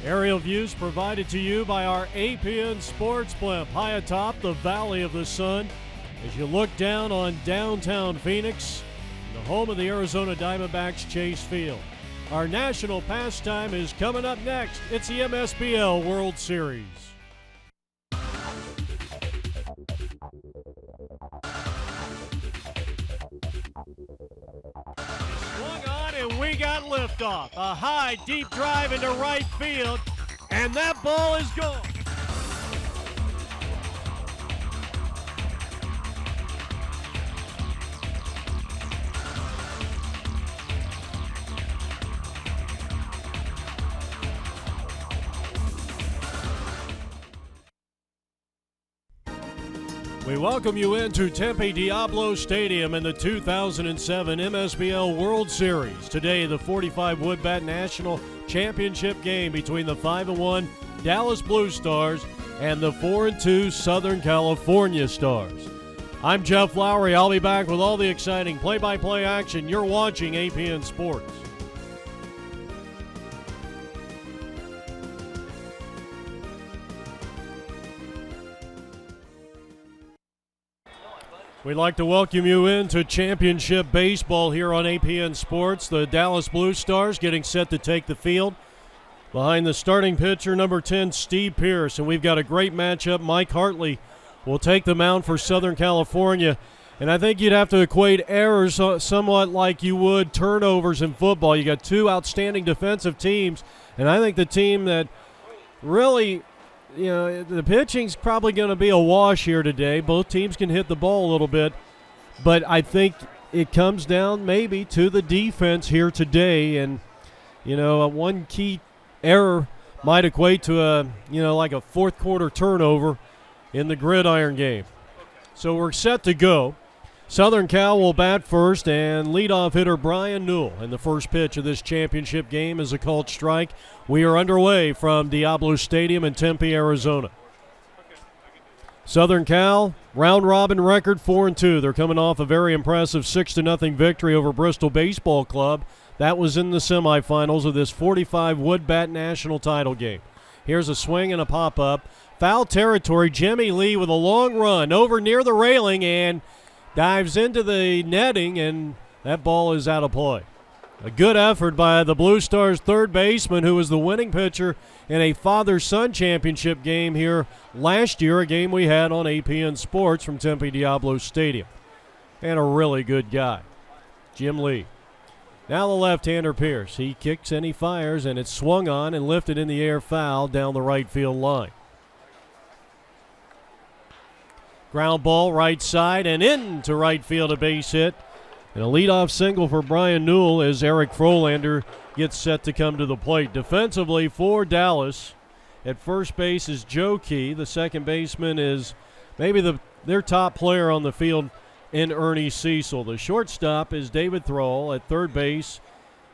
Aerial views provided to you by our APN Sports Blimp, high atop the Valley of the Sun. As you look down on downtown Phoenix, the home of the Arizona Diamondbacks Chase Field. Our national pastime is coming up next. It's the Msbl World Series. Swung on and we got liftoff. A high, deep drive into right field, and that ball is gone. We welcome you into Tempe Diablo Stadium in the 2007 Msbl World Series. Today, the 45 Woodbat National Championship game between the 5-1 Dallas Blue Stars and the 4-2 Southern California Stars. I'm Jeff Lowry. I'll be back with all the exciting play-by-play action. You're watching APN Sports. We'd like to welcome you into championship baseball here on APN Sports. The Dallas Blue Stars getting set to take the field behind the starting pitcher, number 10, Steve Pearce. And we've got a great matchup. Mike Hartley will take the mound for Southern California. And I think you'd have to equate errors somewhat like you would turnovers in football. You got two outstanding defensive teams. And I think the team that really, the pitching's probably going to be a wash here today. Both teams can hit the ball a little bit, but I think it comes down maybe to the defense here today. And, one key error might equate to like a fourth quarter turnover in the gridiron game. So we're set to go. Southern Cal will bat first, and leadoff hitter Brian Newell. And the first pitch of this championship game is a called strike. We are underway from Diablo Stadium in Tempe, Arizona. Southern Cal, round-robin record 4-2. They're coming off a very impressive 6-0 victory over Bristol Baseball Club. That was in the semifinals of this 45 Woodbat National title game. Here's a swing and a pop-up. Foul territory, Jimmy Lee with a long run over near the railing and dives into the netting, and that ball is out of play. A good effort by the Blue Stars third baseman, who was the winning pitcher in a father-son championship game here last year, a game we had on APN Sports from Tempe Diablo Stadium. And a really good guy, Jim Lee. Now the left-hander Pearce. He kicks and he fires, and it's swung on and lifted in the air foul down the right field line. Ground ball right side and into right field, a base hit. And a leadoff single for Brian Newell as Eric Frolander gets set to come to the plate. Defensively for Dallas, at first base is Joe Key. The second baseman is maybe their top player on the field in Ernie Cecil. The shortstop is David Thrall. At third base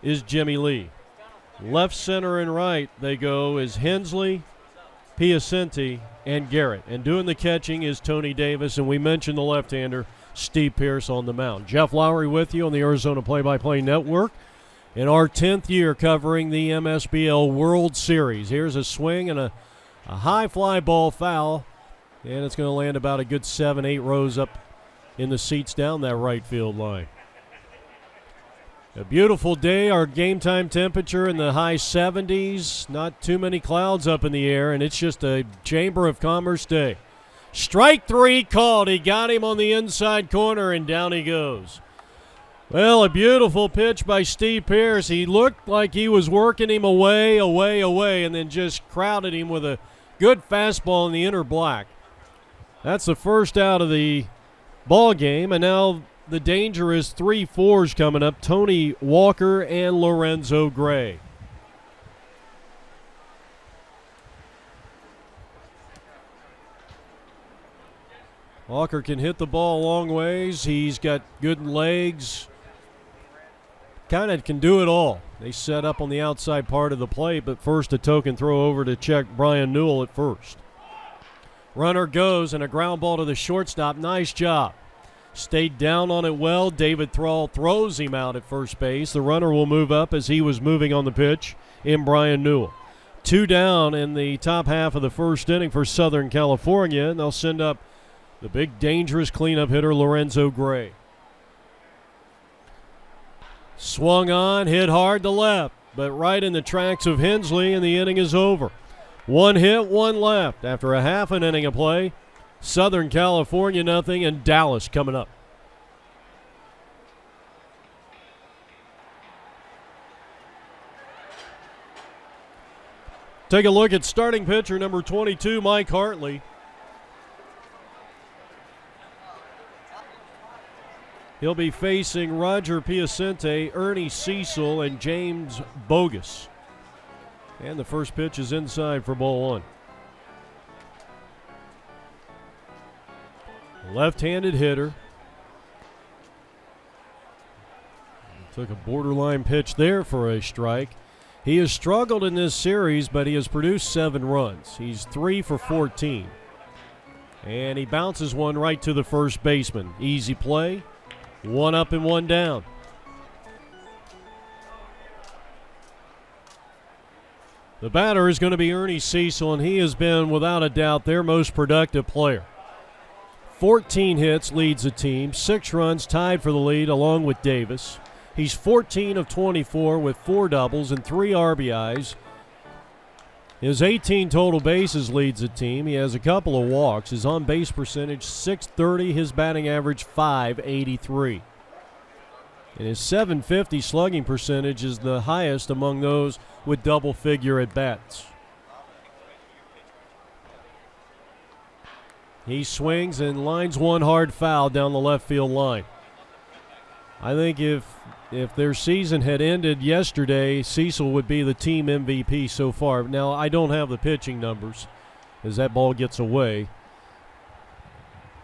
is Jimmy Lee. Left, center, and right they go is Hensley, Piacenti, and Garrett. And doing the catching is Tony Davis, and we mentioned the left-hander, Steve Pearce, on the mound. Jeff Lowry with you on the Arizona Play-by-Play Network in our 10th year covering the Msbl World Series. Here's a swing and a high fly ball foul, and it's going to land about a good 7-8 rows up in the seats down that right field line. A beautiful day, our game time temperature in the high 70s. Not too many clouds up in the air, and it's just a Chamber of Commerce day. Strike three called. He got him on the inside corner, and down he goes. Well, a beautiful pitch by Steve Pearce. He looked like he was working him away, and then just crowded him with a good fastball in the inner black. That's the first out of the ball game, and now the danger is 3-4s coming up. Tony Walker and Lorenzo Gray. Walker can hit the ball a long ways. He's got good legs. Kind of can do it all. They set up on the outside part of the plate, but first a token throw over to check Brian Newell at first. Runner goes, and a ground ball to the shortstop. Nice job. Stayed down on it well. David Thrall throws him out at first base. The runner will move up as he was moving on the pitch in Brian Newell. 2 down in the top half of the first inning for Southern California, and they'll send up the big dangerous cleanup hitter Lorenzo Gray. Swung on, hit hard to left, but right in the tracks of Hensley, and the inning is over. 1 hit, 1 left after a half an inning of play. Southern California nothing, and Dallas coming up. Take a look at starting pitcher number 22, Mike Hartley. He'll be facing Roger Piacente, Ernie Cecil, and James Bogus. And the first pitch is inside for ball 1. Left-handed hitter. Took a borderline pitch there for a strike. He has struggled in this series, but he has produced 7 runs. He's 3 for 14. And he bounces one right to the first baseman. Easy play. 1 up and 1 down. The batter is going to be Ernie Cecil, and he has been, without a doubt, their most productive player. 14 hits leads the team, 6 runs tied for the lead along with Davis. He's 14 of 24 with 4 doubles and 3 RBIs. His 18 total bases leads the team. He has a couple of walks. His on-base percentage, .630. His batting average, .583. And his .750 slugging percentage is the highest among those with double-figure at-bats. He swings and lines one hard foul down the left field line. I think if their season had ended yesterday, Cecil would be the team MVP so far. Now, I don't have the pitching numbers as that ball gets away.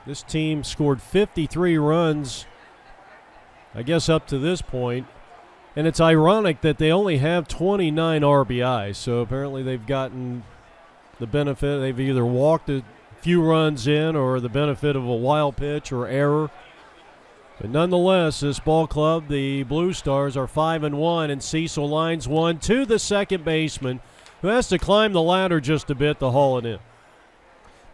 This team scored 53 runs, I guess, up to this point. And it's ironic that they only have 29 RBIs. So apparently they've gotten the benefit. They've either walked a few runs in or the benefit of a wild pitch or error. But nonetheless, this ball club, the Blue Stars, are 5-1, and Cecil lines one to the second baseman, who has to climb the ladder just a bit to haul it in.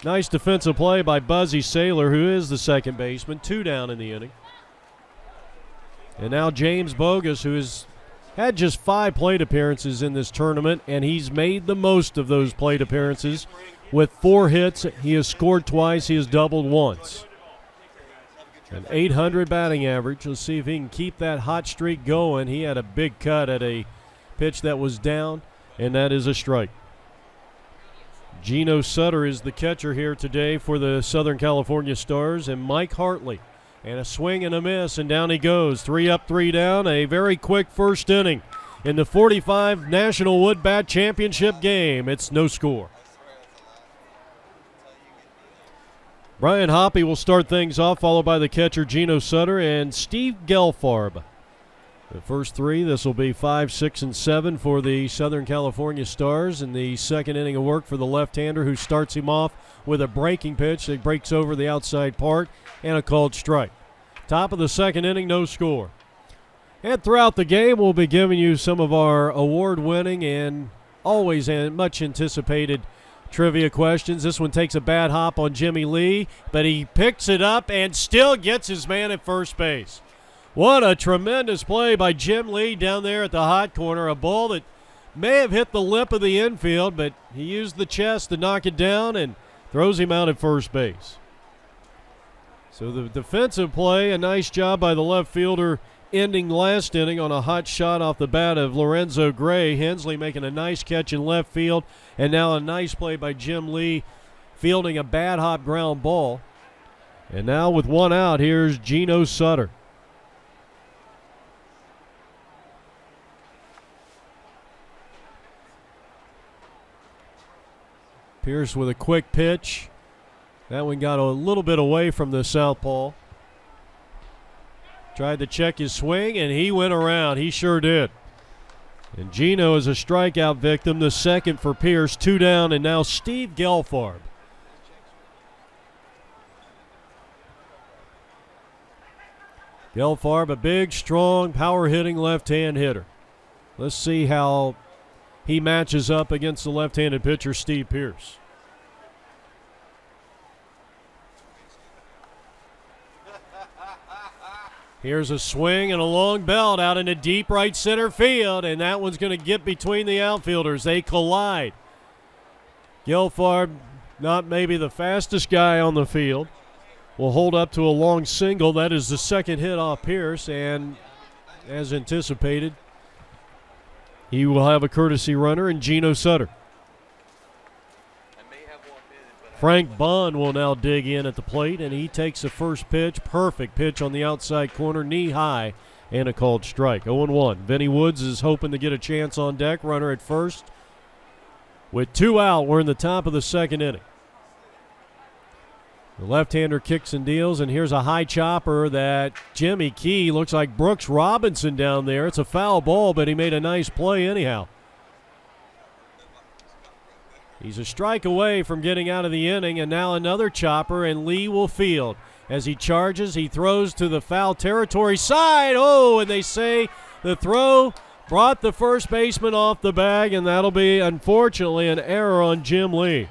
Nice defensive play by Buzzy Saylor, who is the second baseman, 2 down in the inning. And now James Bogus, who has had just 5 plate appearances in this tournament, and he's made the most of those plate appearances. With 4 hits, he has scored twice, he has doubled once. An .800 batting average. Let's see if he can keep that hot streak going. He had a big cut at a pitch that was down, and that is a strike. Geno Sutter is the catcher here today for the Southern California Stars, and Mike Hartley. And a swing and a miss, and down he goes. 3 up, 3 down. A very quick first inning in the 45 National Wood Bat Championship game. It's no score. Brian Hoppy will start things off, followed by the catcher Geno Sutter and Steve Gelfarb. The first 3, this will be 5, 6, and 7 for the Southern California Stars in the second inning of work for the left-hander, who starts him off with a breaking pitch that breaks over the outside part and a called strike. Top of the second inning, no score. And throughout the game, we'll be giving you some of our award-winning and always much anticipated trivia questions. This one takes a bad hop on Jimmy Lee, but he picks it up and still gets his man at first base. What a tremendous play by Jim Lee down there at the hot corner. A ball that may have hit the lip of the infield, but he used the chest to knock it down and throws him out at first base. So the defensive play, a nice job by the left fielder, ending last inning on a hot shot off the bat of Lorenzo Gray. Hensley making a nice catch in left field, and now a nice play by Jim Lee fielding a bad hop ground ball. And now with 1 out, here's Geno Sutter. Pierce with a quick pitch. That one got a little bit away from the southpaw. Tried to check his swing, and he went around. He sure did. And Geno is a strikeout victim, the second for Pierce. 2 down, and now Steve Gelfarb. Gelfarb, a big, strong, power-hitting left-hand hitter. Let's see how he matches up against the left-handed pitcher, Steve Pearce. Here's a swing and a long belt out into deep right center field, and that one's going to get between the outfielders. They collide. Gelfard, not maybe the fastest guy on the field, will hold up to a long single. That is the second hit off Pearce, and as anticipated, he will have a courtesy runner in Geno Sutter. Frank Bond will now dig in at the plate, and he takes the first pitch. Perfect pitch on the outside corner, knee high, and a called strike. 0-1. Vinny Woods is hoping to get a chance on deck. Runner at first. With 2 out, we're in the top of the second inning. The left-hander kicks and deals, and here's a high chopper that Jimmy Key looks like Brooks Robinson down there. It's a foul ball, but he made a nice play anyhow. He's a strike away from getting out of the inning, and now another chopper, and Lee will field. As he charges, he throws to the foul territory side. Oh, and they say the throw brought the first baseman off the bag, and that'll be, unfortunately, an error on Jim Lee.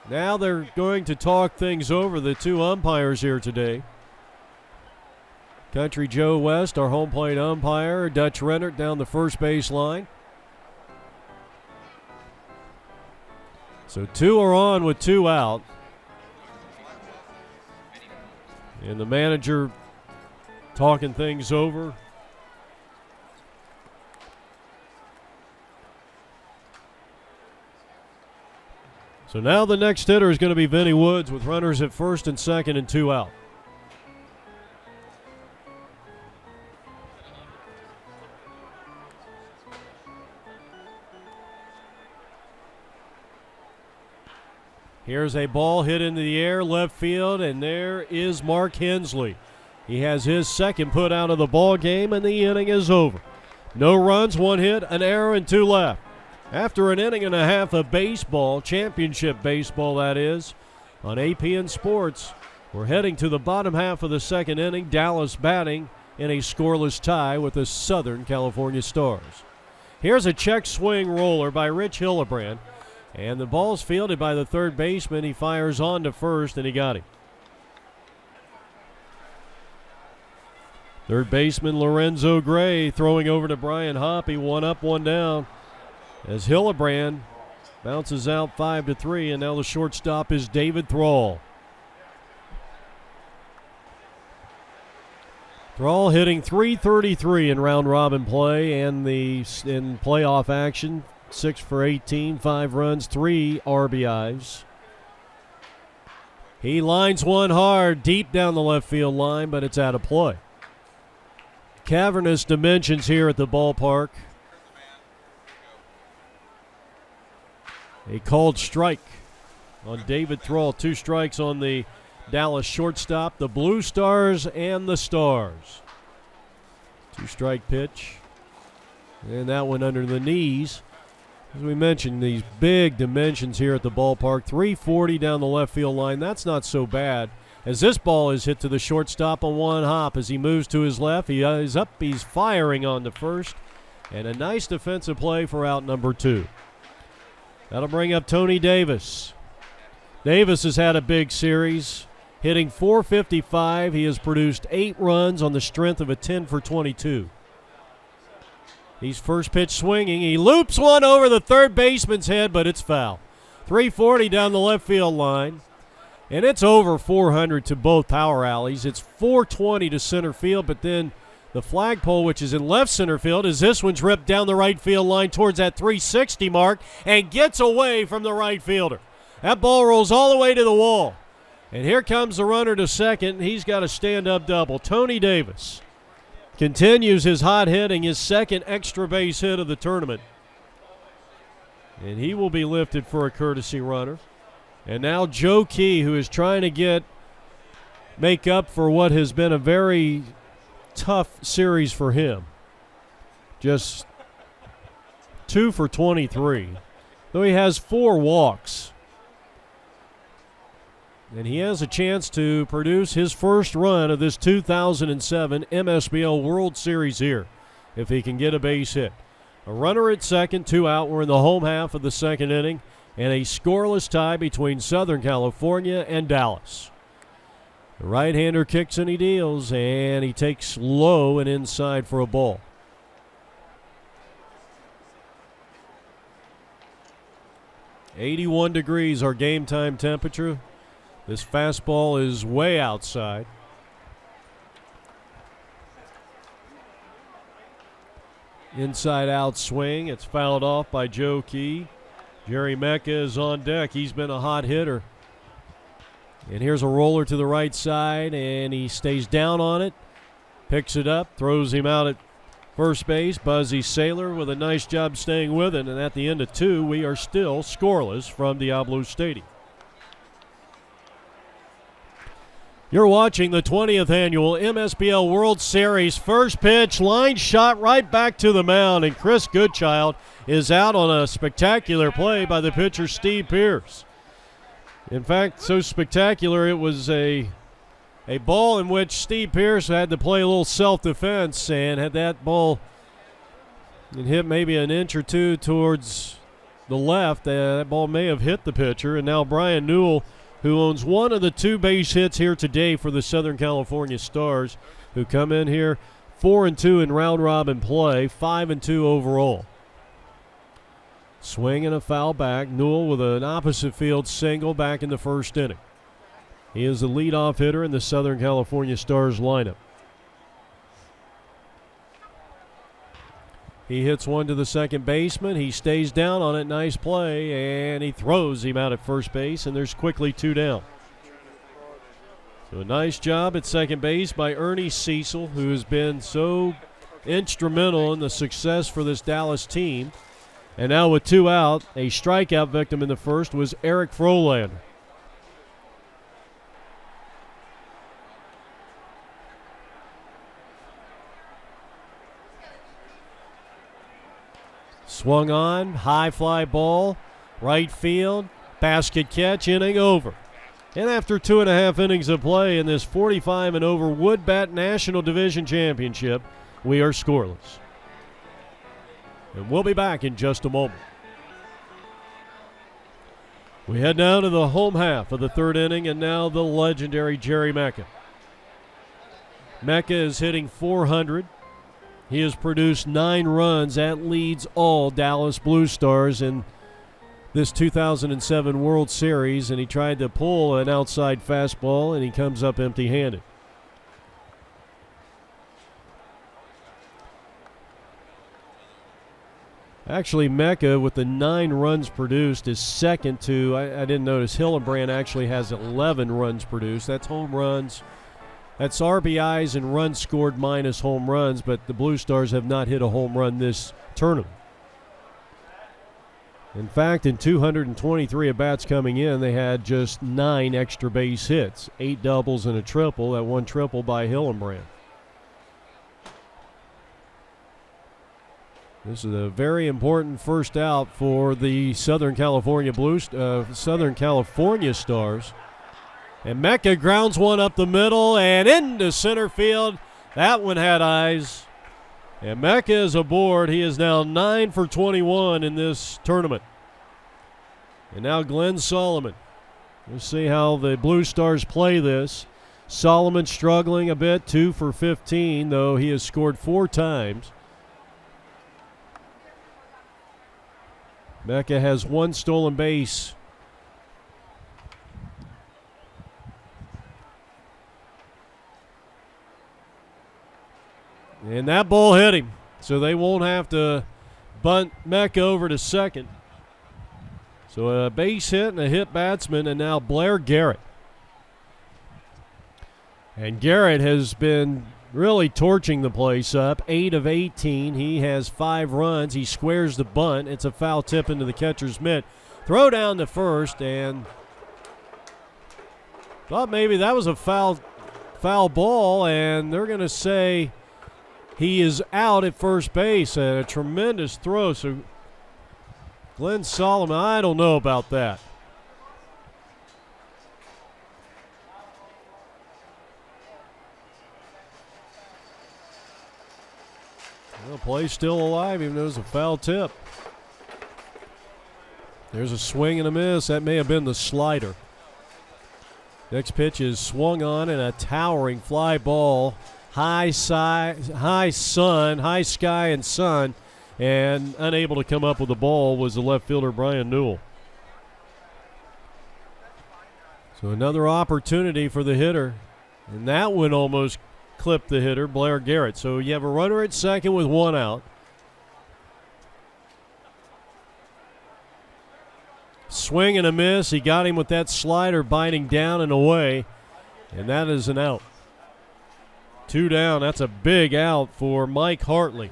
Now they're going to talk things over, the two umpires here today. Country Joe West, our home plate umpire. Dutch Rennert down the first base line. So 2 are on with 2 out. And the manager talking things over. So now the next hitter is going to be Vinny Woods with runners at first and second and 2 out. Here's a ball hit into the air, left field, and there is Mark Hensley. He has his second put out of the ball game, and the inning is over. No runs, 1 hit, an error, and 2 left. After an inning and a half of baseball, championship baseball that is, on APN Sports, we're heading to the bottom half of the second inning. Dallas batting in a scoreless tie with the Southern California Stars. Here's a check swing roller by Rich Hillebrand. And the ball's fielded by the third baseman. He fires on to first, and he got him. Third baseman Lorenzo Gray throwing over to Brian Hoppy. 1 up, 1 down. As Hillebrand bounces out 5-3, and now the shortstop is David Thrall. Thrall hitting .333 in round-robin play and in playoff action. 6 for 18, 5 runs, 3 RBIs. He lines one hard deep down the left field line, but it's out of play. Cavernous dimensions here at the ballpark. A called strike on David Thrall. 2 strikes on the Dallas shortstop, the Blue Stars and the Stars. 2-strike pitch. And that one under the knees. As we mentioned, these big dimensions here at the ballpark. 340 down the left field line. That's not so bad. As this ball is hit to the shortstop on 1 hop. As he moves to his left, he is up. He's firing on to first. And a nice defensive play for out number 2. That'll bring up Tony Davis. Davis has had a big series, hitting .455. He has produced 8 runs on the strength of a 10 for 22. He's first pitch swinging. He loops one over the third baseman's head, but it's foul. 340 down the left field line. And it's over 400 to both power alleys. It's 420 to center field, but then the flagpole, which is in left center field, as this one's ripped down the right field line towards that 360 mark and gets away from the right fielder. That ball rolls all the way to the wall. And here comes the runner to second. He's got a stand-up double. Tony Davis continues his hot hitting, his second extra base hit of the tournament. And he will be lifted for a courtesy runner. And now Joe Key, who is trying to make up for what has been a very tough series for him. Just 2 for 23. Though he has 4 walks. And he has a chance to produce his first run of this 2007 Msbl World Series here if he can get a base hit. A runner at second, 2 out. We're in the home half of the second inning, and a scoreless tie between Southern California and Dallas. The right-hander kicks and he deals, and he takes low and inside for a ball. "81 degrees our game time temperature. This fastball is way outside. Inside out swing. It's fouled off by Joe Key. Jerry Mecca is on deck. He's been a hot hitter. And here's a roller to the right side, and he stays down on it, picks it up, throws him out at first base. Buzzy Saylor with a nice job staying with it, and at the end of 2, we are still scoreless from Diablo Stadium. You're watching the 20th annual MSBL World Series. First pitch, line shot right back to the mound, and Chris Goodchild is out on a spectacular play by the pitcher Steve Pierce. In fact, so spectacular it was a ball in which Steve Pierce had to play a little self-defense, and had that ball hit maybe an inch or two towards the left, that ball may have hit the pitcher. And now Brian Newell, who owns one of the 2 base hits here today for the Southern California Stars, who come in here 4-2 in round-robin play, 5-2 overall. Swing and a foul back. Newell with an opposite field single back in the first inning. He is the leadoff hitter in the Southern California Stars lineup. He hits one to the second baseman. He stays down on it. Nice play, and he throws him out at first base, and there's quickly 2 down. So a nice job at second base by Ernie Cecil, who has been so instrumental in the success for this Dallas team. And now with 2 out, a strikeout victim in the first was Eric Frolander. Swung on, high fly ball, right field, basket catch, inning over. And after 2.5 innings of play in this 45 and over Woodbat National Division Championship, we are scoreless. And we'll be back in just a moment. We head now to the home half of the third inning, and now the legendary Jerry Mecca. Mecca is hitting .400. He has produced 9 runs. That leads all Dallas Blue Stars in this 2007 World Series, and he tried to pull an outside fastball, and he comes up empty-handed. Actually, Mecca, with the 9 runs produced, is second to, I didn't notice, Hillenbrand actually has 11 runs produced. That's home runs. That's RBIs and runs scored minus home runs, but the Blue Stars have not hit a home run this tournament. In fact, in 223 at-bats coming in, they had just 9 extra base hits, 8 doubles and a triple, that one triple by Hillenbrand. This is a very important first out for the Southern California Stars. And Mecca grounds one up the middle and into center field. That one had eyes. And Mecca is aboard. He is now 9 for 21 in this tournament. And now Glenn Solomon. We'll see how the Blue Stars play this. Solomon struggling a bit, 2 for 15, though he has scored 4 times. Mecca has 1 stolen base. And that ball hit him, so they won't have to bunt Mecca over to second. So a base hit and a hit batsman, and now Blair Garrett. And Garrett has been really torching the place up. 8 of 18. He has 5 runs. He squares the bunt. It's a foul tip into the catcher's mitt. Throw down to first, and thought maybe that was a foul ball, and they're going to say he is out at first base. A tremendous throw. So Glenn Solomon, I don't know about that. Well, the play's still alive, even though it's a foul tip. There's a swing and a miss. That may have been the slider. Next pitch is swung on and a towering fly ball. High sky and sun, and unable to come up with the ball was the left fielder Brian Newell. So another opportunity for the hitter, and that one almost clipped the hitter, Blair Garrett. So you have a runner at second with one out. Swing and a miss. He got him with that slider biting down and away, and that is an out. 2 down. That's a big out for Mike Hartley.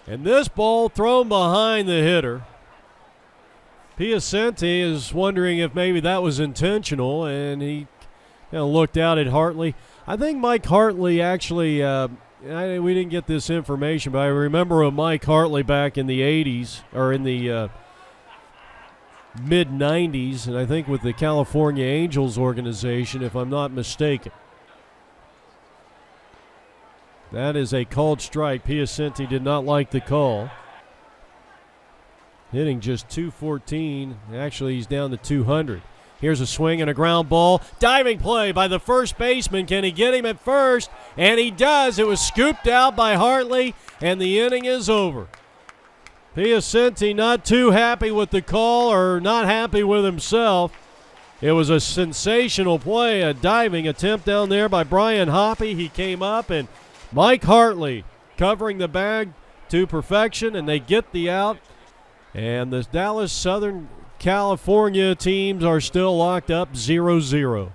And this ball thrown behind the hitter. Piacenti is wondering if maybe that was intentional, and he looked out at Hartley. I think Mike Hartley actually, we didn't get this information, but I remember a Mike Hartley back in the 80s, or in the mid-90s, and I think with the California Angels organization, if I'm not mistaken. That is a called strike. Piacenti did not like the call. Hitting just .214. Actually, he's down to 200. Here's a swing and a ground ball. Diving play by the first baseman. Can he get him at first? And he does. It was scooped out by Hartley, and the inning is over. Piacenti not too happy with the call, or not happy with himself. It was a sensational play, a diving attempt down there by Brian Hoppy. He came up, and Mike Hartley covering the bag to perfection, and they get the out. And the Dallas Southern California teams are still locked up 0-0.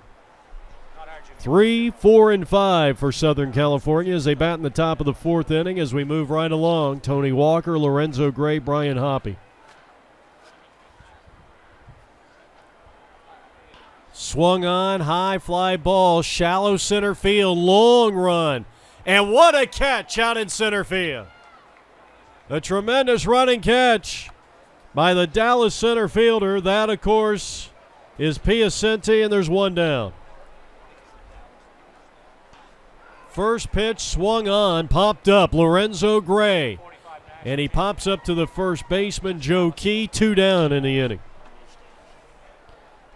3, 4, and 5 for Southern California as they bat in the top of the 4th inning as we move right along. Tony Walker, Lorenzo Gray, Brian Hoppy. Swung on, high fly ball, shallow center field, long run. And what a catch out in center field. A tremendous running catch by the Dallas center fielder. That, of course, is Piacenti, and there's one down. First pitch swung on, popped up, Lorenzo Gray. And he pops up to the first baseman, Joe Key, 2 down in the inning.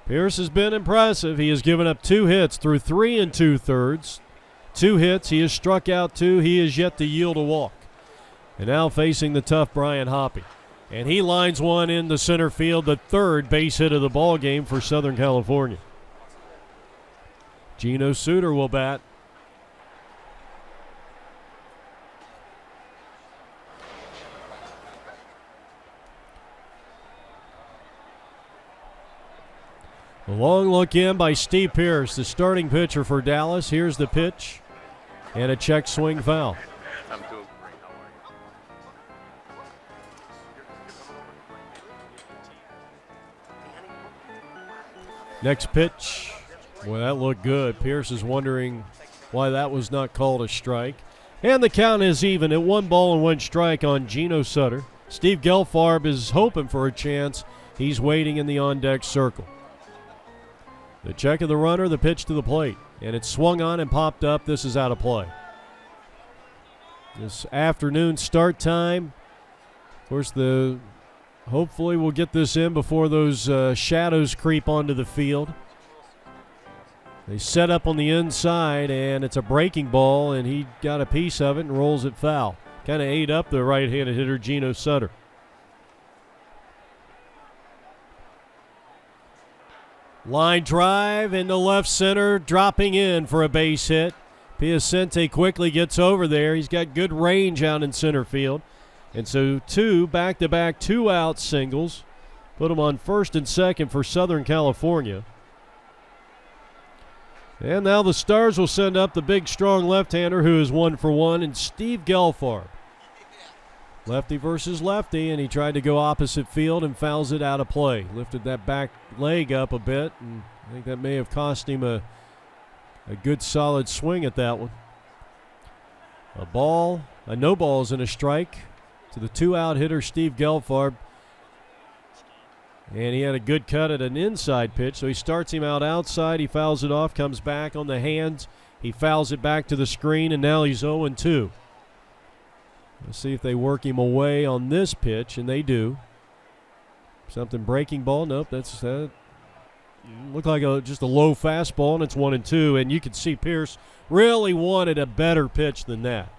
Pierce has been impressive. He has given up 2 hits through 3 2/3. 2 hits. He has struck out 2. He is yet to yield a walk. And now facing the tough Brian Hoppy. And he lines one into center field, the 3rd base hit of the ball game for Southern California. Geno Suter will bat. A long look in by Steve Pierce, the starting pitcher for Dallas. Here's the pitch, and a check swing foul. I'm doing great. How are you? Next pitch. Boy, that looked good. Pierce is wondering why that was not called a strike. And the count is even at 1-1 strike on Geno Sutter. Steve Gelfarb is hoping for a chance. He's waiting in the on-deck circle. The check of the runner, the pitch to the plate. And it's swung on and popped up. This is out of play. This afternoon start time. Of course, hopefully we'll get this in before those shadows creep onto the field. They set up on the inside, and it's a breaking ball, and he got a piece of it and rolls it foul. Kind of ate up the right-handed hitter, Geno Sutter. Line drive into left center, dropping in for a base hit. Piacenti quickly gets over there. He's got good range out in center field. And so 2 back-to-back 2-out singles. Put him on first and second for Southern California. And now the Stars will send up the big, strong left-hander who is 1 for 1, and Steve Gelfarb. Lefty versus lefty, and he tried to go opposite field and fouls it out of play. Lifted that back leg up a bit, and I think that may have cost him a good solid swing at that one. A no balls and a strike to the 2-out hitter, Steve Gelfarb. And he had a good cut at an inside pitch, so he starts him out outside. He fouls it off, comes back on the hands, He fouls it back to the screen, and now he's 0-2. Let's see if they work him away on this pitch, and they do. Something breaking ball. Nope, that's looked like just a low fastball, and it's 1-2. And you can see Pierce really wanted a better pitch than that.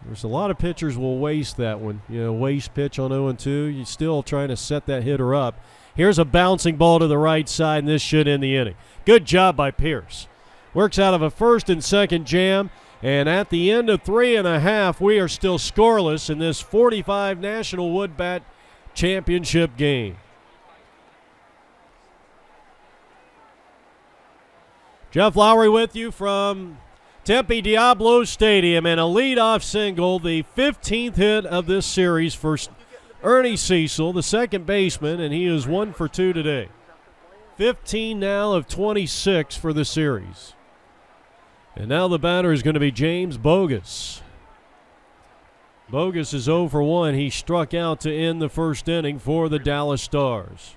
There's a lot of pitchers will waste that one. Waste pitch on 0-2. You're still trying to set that hitter up. Here's a bouncing ball to the right side, and this should end the inning. Good job by Pierce. Works out of a first and second jam. And at the end of 3.5, we are still scoreless in this 45 National Wood Bat Championship game. Jeff Lowry with you from Tempe Diablo Stadium, and a leadoff single, the 15th hit of this series for Ernie Cecil, the second baseman, and he is 1 for 2 today. 15 now of 26 for the series. And now the batter is going to be James Bogus. Bogus is 0 for 1. He struck out to end the first inning for the Dallas Stars.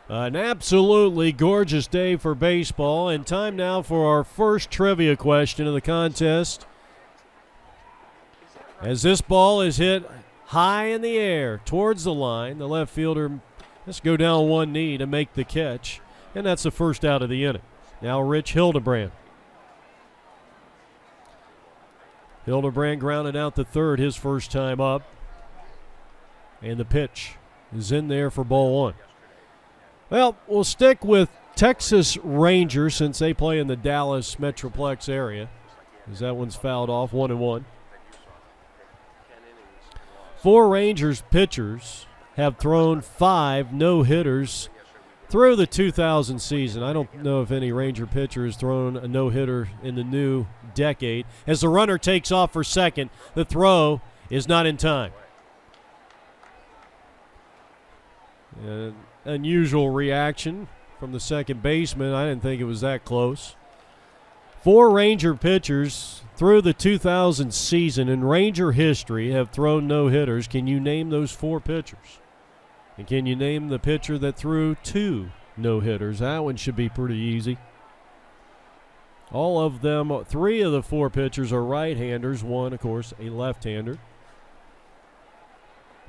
An absolutely gorgeous day for baseball, and time now for our first trivia question of the contest. As this ball is hit high in the air towards the line, the left fielder has to go down one knee to make the catch. And that's the first out of the inning. Now Rich Hildebrand. Hildebrand grounded out to third his first time up. And the pitch is in there for ball one. Well, we'll stick with Texas Rangers since they play in the Dallas Metroplex area, as that one's fouled off, 1-1. 4 Rangers pitchers have thrown 5 no-hitters through the 2000 season. I don't know if any Ranger pitcher has thrown a no-hitter in the new decade. As the runner takes off for second, the throw is not in time. An unusual reaction from the second baseman. I didn't think it was that close. 4 Ranger pitchers through the 2000 season in Ranger history have thrown no-hitters. Can you name those 4 pitchers? And can you name the pitcher that threw 2 no-hitters? That one should be pretty easy. All of them, 3 of the 4 pitchers are right-handers. 1, of course, a left-hander.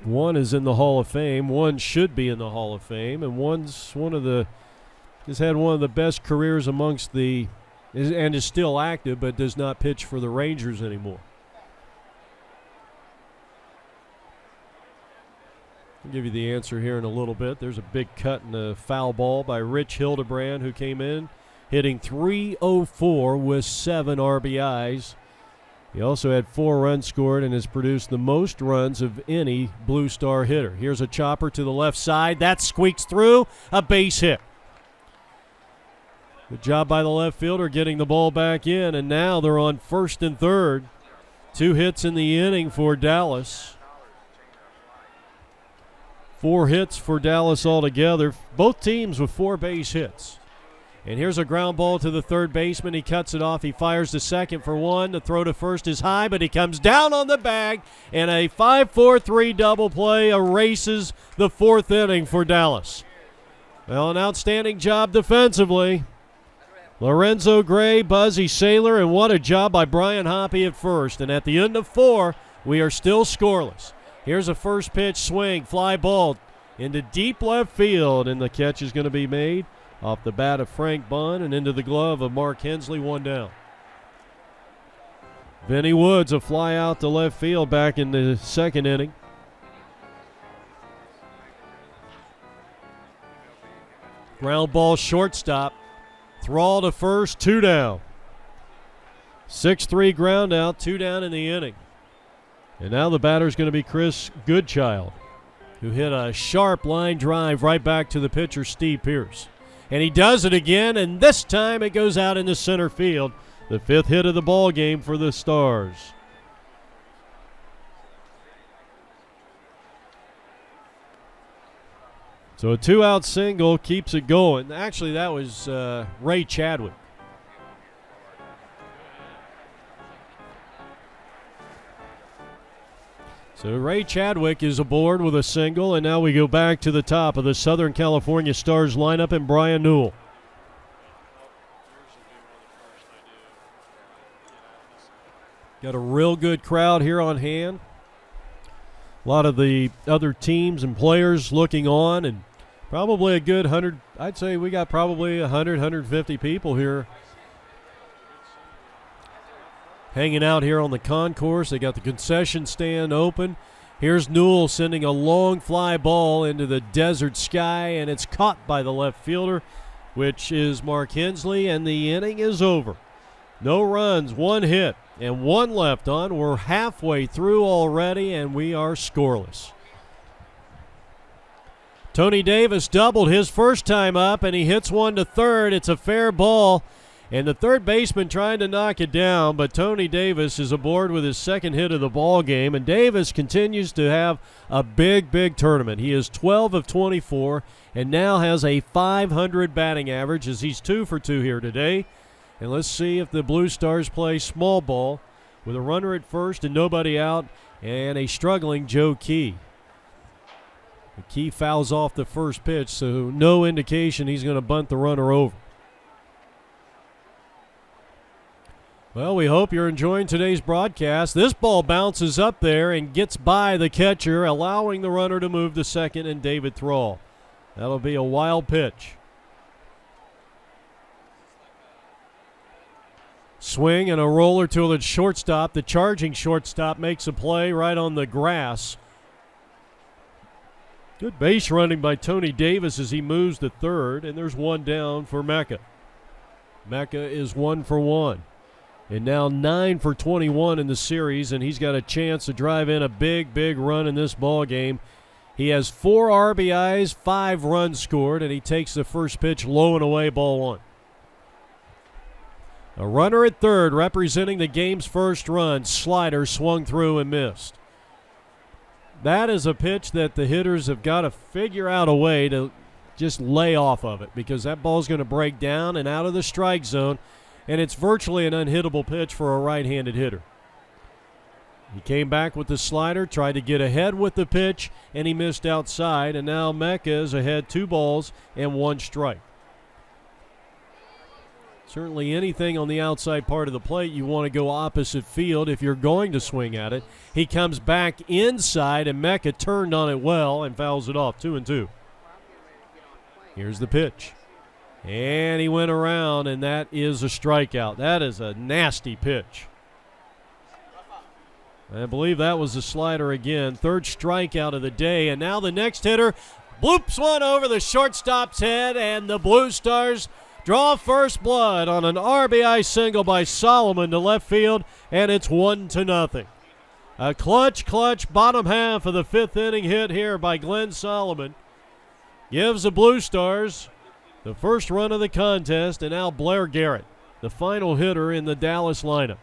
1 is in the Hall of Fame. 1 should be in the Hall of Fame. And has had one of the best careers amongst and is still active, but does not pitch for the Rangers anymore. I'll give you the answer here in a little bit. There's a big cut in the foul ball by Rich Hildebrand, who came in hitting .304 with 7 RBIs. He also had 4 runs scored and has produced the most runs of any Blue Star hitter. Here's a chopper to the left side. That squeaks through, a base hit. Good job by the left fielder getting the ball back in, and now they're on first and third. 2 hits in the inning for Dallas. 4 hits for Dallas altogether. Both teams with 4 base hits. And here's a ground ball to the third baseman. He cuts it off. He fires to second for 1. The throw to first is high, but he comes down on the bag, and a 5-4-3 double play erases the 4th inning for Dallas. Well, an outstanding job defensively. Lorenzo Gray, Buzzy Saylor, and what a job by Brian Hoppy at first. And at the end of 4, we are still scoreless. Here's a first pitch swing, fly ball into deep left field, and the catch is going to be made off the bat of Frank Bunn and into the glove of Mark Hensley, 1 down. Vinny Woods, a fly out to left field back in the second inning. Ground ball shortstop. Thrall to first, 2 down. 6-3 ground out, 2 down in the inning. And now the batter is going to be Chris Goodchild, who hit a sharp line drive right back to the pitcher, Steve Pierce. And he does it again, and this time it goes out into center field. The 5th hit of the ball game for the Stars. So a 2-out single keeps it going. Actually, that was Ray Chadwick. So Ray Chadwick is aboard with a single, and now we go back to the top of the Southern California Stars lineup and Brian Newell. Got a real good crowd here on hand. A lot of the other teams and players looking on, and probably a good 100, I'd say we got probably 100, 150 people here hanging out here on the concourse. They got the concession stand open. Here's Newell sending a long fly ball into the desert sky, and it's caught by the left fielder, which is Mark Hensley, and the inning is over. No runs, one hit, and one left on. We're halfway through already, and we are scoreless. Tony Davis doubled his first time up, and he hits one to third. It's a fair ball. And the third baseman trying to knock it down, but Tony Davis is aboard with his second hit of the ball game, and Davis continues to have a big, big tournament. He is 12 of 24 and now has a .500 batting average as he's 2 for 2 here today. And let's see if the Blue Stars play small ball with a runner at first and nobody out and a struggling Joe Key. Key fouls off the first pitch, so no indication he's going to bunt the runner over. Well, we hope you're enjoying today's broadcast. This ball bounces up there and gets by the catcher, allowing the runner to move to second and David Thrall. That'll be a wild pitch. Swing and a roller to the shortstop. The charging shortstop makes a play right on the grass. Good base running by Tony Davis as he moves to third, and there's one down for Mecca. Mecca is 1 for 1. And now 9 for 21 in the series, and he's got a chance to drive in a big, big run in this ball game. He has 4 RBIs, 5 runs scored, and he takes the first pitch low and away, ball 1. A runner at third representing the game's first run. Slider swung through and missed. That is a pitch that the hitters have got to figure out a way to just lay off of it, because that ball's going to break down and out of the strike zone, and it's virtually an unhittable pitch for a right-handed hitter. He came back with the slider, tried to get ahead with the pitch, and he missed outside, and now Mecca is ahead 2 balls and 1 strike. Certainly anything on the outside part of the plate, you want to go opposite field if you're going to swing at it. He comes back inside, and Mecca turned on it well and fouls it off, 2-2. Here's the pitch. And he went around, and that is a strikeout. That is a nasty pitch. I believe that was the slider again. Third strikeout of the day, and now the next hitter bloops one over the shortstop's head, and the Blue Stars draw first blood on an RBI single by Solomon to left field, and it's 1-0. A clutch bottom half of the 5th inning hit here by Glenn Solomon gives the Blue Stars the first run of the contest, and now Blair Garrett, the final hitter in the Dallas lineup.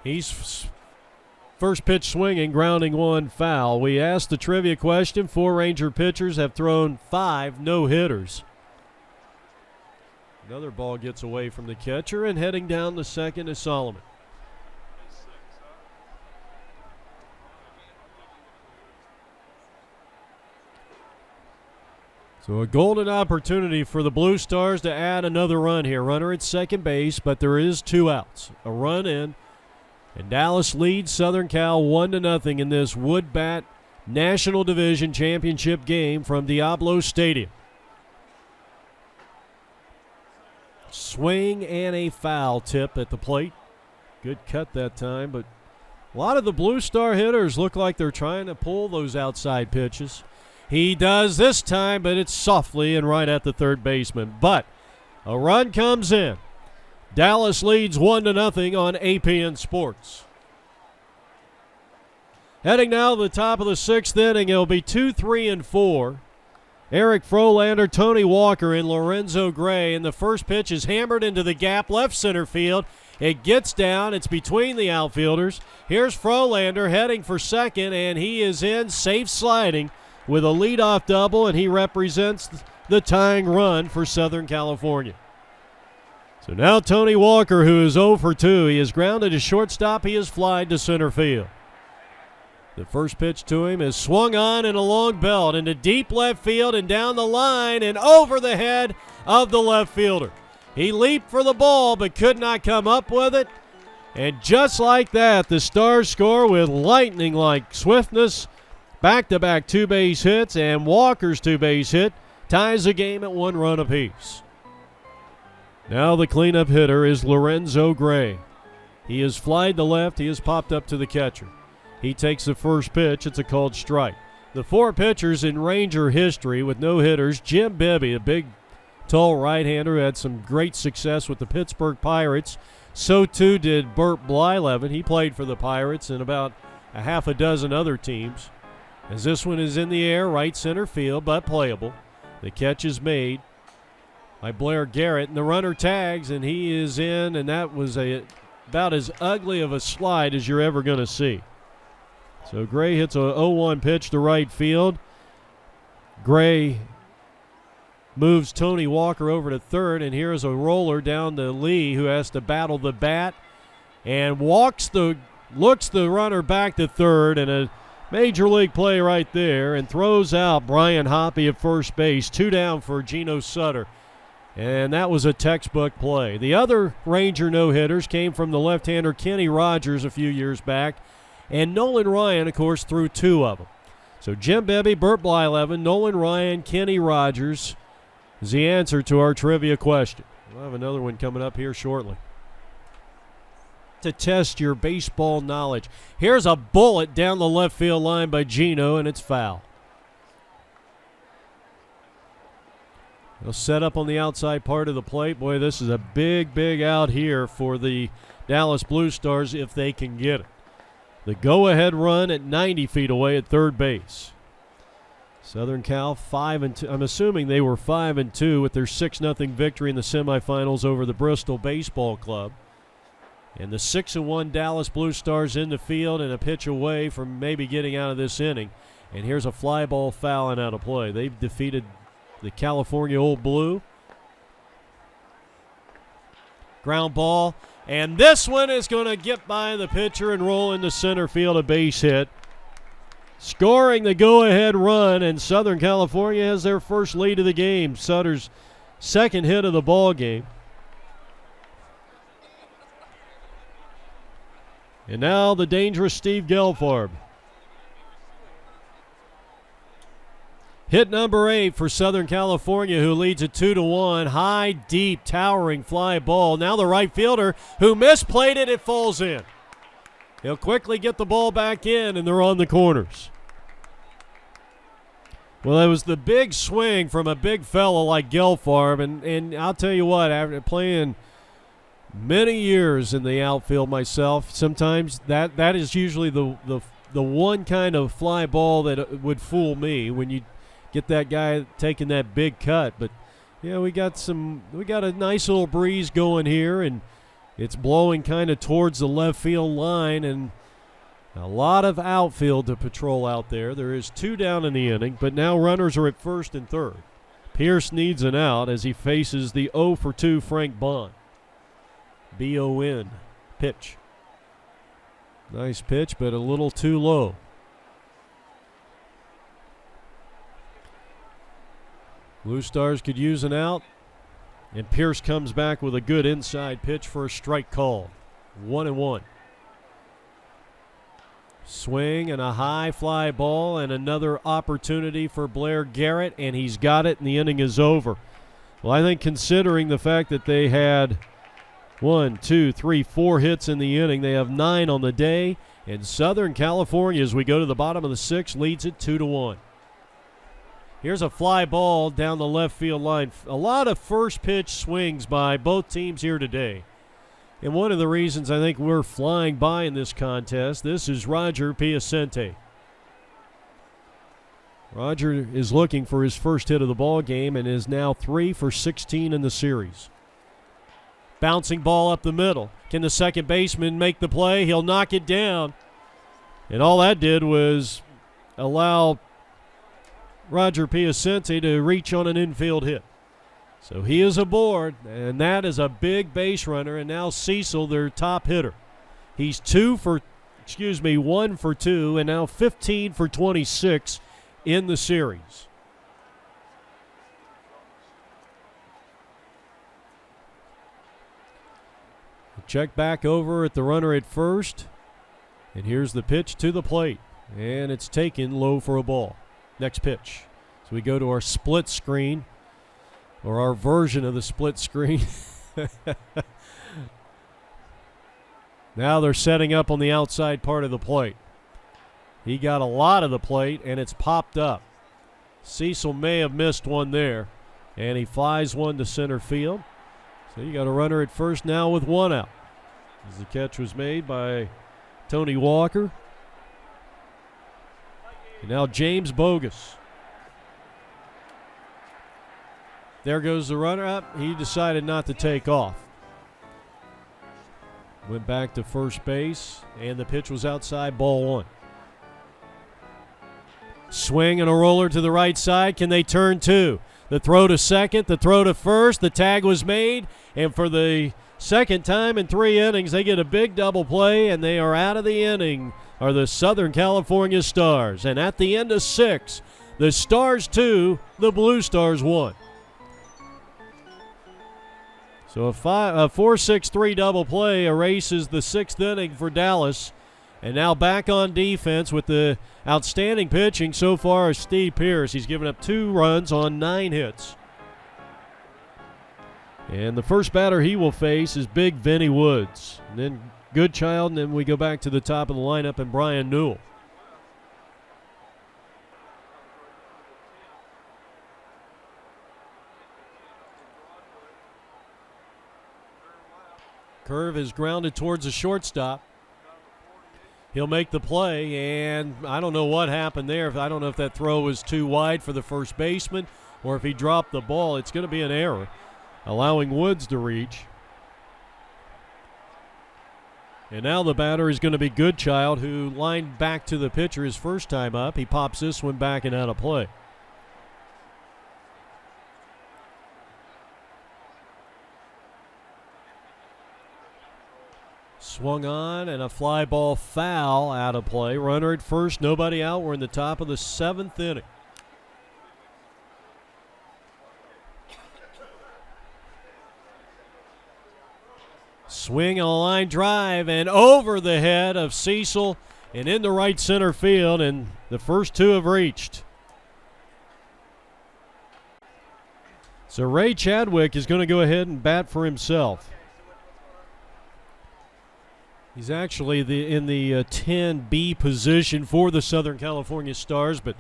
He's first pitch swinging, grounding one foul. We asked the trivia question. 4 Ranger pitchers have thrown 5 no-hitters. Another ball gets away from the catcher, and heading down the second is Solomon. So a golden opportunity for the Blue Stars to add another run here. Runner at second base, but there is 2 outs. A run in, and Dallas leads Southern Cal 1-0 in this Wood Bat National Division Championship game from Diablo Stadium. Swing and a foul tip at the plate. Good cut that time, but a lot of the Blue Star hitters look like they're trying to pull those outside pitches. He does this time, but it's softly and right at the third baseman. But a run comes in. Dallas leads 1-0 on APN Sports. Heading now to the top of the 6th inning, it'll be 2, 3, and 4. Eric Frolander, Tony Walker, and Lorenzo Gray. And the first pitch is hammered into the gap, left center field. It gets down. It's between the outfielders. Here's Frolander heading for second, and he is in, safe sliding with a leadoff double, and he represents the tying run for Southern California. So now Tony Walker, who is 0 for 2, he is grounded to shortstop. He is flied to center field. The first pitch to him is swung on in a long belt into deep left field and down the line and over the head of the left fielder. He leaped for the ball but could not come up with it. And just like that, the Stars score with lightning-like swiftness. Back-to-back two-base hits, and Walker's two-base hit ties the game at 1 run apiece. Now the cleanup hitter is Lorenzo Gray. He has flied to left. He has popped up to the catcher. He takes the first pitch. It's a called strike. The 4 pitchers in Ranger history with no hitters: Jim Bibby, a big, tall right-hander who had some great success with the Pittsburgh Pirates. So too did Bert Blyleven. He played for the Pirates and about a half a dozen other teams. As this one is in the air, right center field, but playable. The catch is made by Blair Garrett, and the runner tags, and he is in, and that was about as ugly of a slide as you're ever going to see. So Gray hits a 0-1 pitch to right field. Gray moves Tony Walker over to third, and here's a roller down to Lee, who has to battle the bat and looks the runner back to third, and a major league play right there, and throws out Brian Hoppy at first base. 2 down for Geno Sutter. And that was a textbook play. The other Ranger no-hitters came from the left-hander Kenny Rogers a few years back, and Nolan Ryan, of course, threw 2 of them. So Jim Bibby, Bert Blyleven, Nolan Ryan, Kenny Rogers is the answer to our trivia question. We'll have another one coming up here shortly to test your baseball knowledge. Here's a bullet down the left field line by Geno, and it's foul. They'll set up on the outside part of the plate. Boy, this is a big, big out here for the Dallas Blue Stars if they can get it. The go-ahead run at 90 feet away at third base. Southern Cal 5-2. I'm assuming they were 5-2 with their 6-0 victory in the semifinals over the Bristol Baseball Club. And the 6-1 Dallas Blue Stars in the field and a pitch away from maybe getting out of this inning. And here's a fly ball foul and out of play. They've defeated the California Old Blue. Ground ball. And this one is going to get by the pitcher and roll into center field, a base hit. Scoring the go-ahead run, and Southern California has their first lead of the game. Sutter's second hit of the ball game. And now the dangerous Steve Gelfarb. Hit number 8 for Southern California, who leads it 2-1. High, deep, towering fly ball. Now the right fielder who misplayed it, it falls in. He'll quickly get the ball back in, and they're on the corners. Well, it was the big swing from a big fella like Gelfarb, and I'll tell you what, after playing many years in the outfield myself, sometimes that is usually the one kind of fly ball that would fool me when you get that guy taking that big cut. But yeah, we got a nice little breeze going here, and it's blowing kind of towards the left field line, and a lot of outfield to patrol out there. There is 2 down in the inning, but now runners are at first and third. Pierce needs an out as he faces the 0 for 2 Frank Bond. B-O-N pitch. Nice pitch, but a little too low. Blue Stars could use an out, and Pierce comes back with a good inside pitch for a strike call. 1-1. Swing and a high fly ball, and another opportunity for Blair Garrett, and he's got it, and the inning is over. Well, I think considering the fact that they had 4 hits in the inning, they have 9 on the day, and Southern California, as we go to the bottom of the 6th, leads it 2-1. Here's a fly ball down the left field line. A lot of first pitch swings by both teams here today. And one of the reasons I think we're flying by in this contest, this is Roger Piacente. Roger is looking for his first hit of the ball game and is now 3 for 16 in the series. Bouncing ball up the middle. Can the second baseman make the play? He'll knock it down. And all that did was allow Roger Piacente to reach on an infield hit. So he is aboard, and that is a big base runner. And now Cecil, their top hitter. He's 1 for 2, and now 15 for 26 in the series. Check back over at the runner at first. And here's the pitch to the plate. And it's taken low for a ball. Next pitch. So we go to our split screen, or our version of the split screen. Now they're setting up on the outside part of the plate. He got a lot of the plate, and it's popped up. Cecil may have missed one there, and he flies one to center field. So you got a runner at first now with one out, as the catch was made by Tony Walker. And now James Bogus. There goes the runner up. He decided not to take off. Went back to first base, and the pitch was outside, ball one. Swing and a roller to the right side. Can they turn two? The throw to second, the throw to first. The tag was made, and for the second time in 3 innings, they get a big double play, and they are out of the inning, are the Southern California Stars. And at the end of 6, the Stars 2, the Blue Stars 1. So a 4-6-3 double play erases the 6th inning for Dallas. And now back on defense with the outstanding pitching so far is Steve Pearce. He's given up 2 runs on 9 hits. And the first batter he will face is big Vinny Woods. And then Goodchild, and then we go back to the top of the lineup and Brian Newell. Curve is grounded towards the shortstop. He'll make the play, and I don't know what happened there. I don't know if that throw was too wide for the first baseman or if he dropped the ball. It's going to be an error, allowing Woods to reach. And now the batter is going to be Goodchild, who lined back to the pitcher his first time up. He pops this one back and out of play. Swung on, and a fly ball foul out of play. Runner at first, nobody out. We're in the top of the 7th inning. Swing on a line drive, and over the head of Cecil and into right center field, and the first 2 have reached. So Ray Chadwick is going to go ahead and bat for himself. He's actually in the 10B position for the Southern California Stars, but